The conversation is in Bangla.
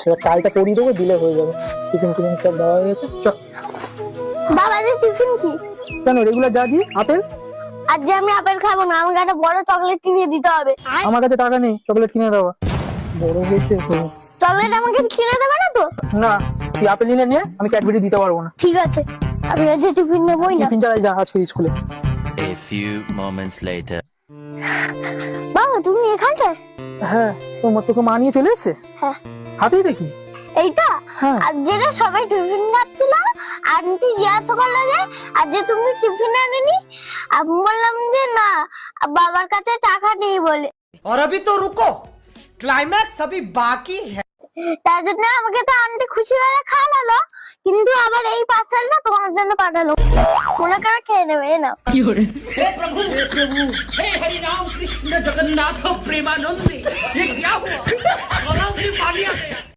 এবার টাইটা পরিয়ে দেবো, দিলে হয়ে যাবে। টিফিন টিফিন সব দেওয়া হয়ে গেছে, চ। বাবা যে টিফিন কি? কেন রেগুলার যা দিই আপেল? আজ যে আমি আপেল খাবো না, আমাকে একটা বড় চকলেট কিনে দিতে হবে। আমার কাছে টাকা নেই চকলেট কিনে দেওয়া। বড় হয়েছে তো। চকলেট আমাকে কিনে দেবে না তো? না, তুই আপেল নিয়ে নিয়ে আমি ক্যাডবেরি দিতে পারবো না। ঠিক আছে, আমি আজ টিফিন নেবই না। টিফিন চালাই যা আজকে স্কুলে। A few moments later. বাবা তুমি এখানটায়? হ্যাঁ, তোকে মা নিয়ে চলে এসছে? হ্যাঁ। হাতেই দেখি। এইটা হ্যাঁ। আজ যে সবাই টিফিন খাচ্ছিল, আন্টি জিজ্ঞাসা করলো যে আজ যে তুমি টিফিন আনেনি। আমি বললাম যে না, বাবার কাছে টাকা নেই বলে। और अभी तो रुको, क्लाइमैक्स अभी बाकी है। তার জন্য আমাকে তো আন্টি খুশি হয়ে খাওয়ালো, কিন্তু আবার এই পার্সেলটা তোমার জন্য পাঠালো। মনে করে খেয়ে নেবে না। हे प्रभु हे हरि राम कृष्ण जगन्नाथ प्रेमानंद, ये क्या हुआ? गलाव में पानी आ गया।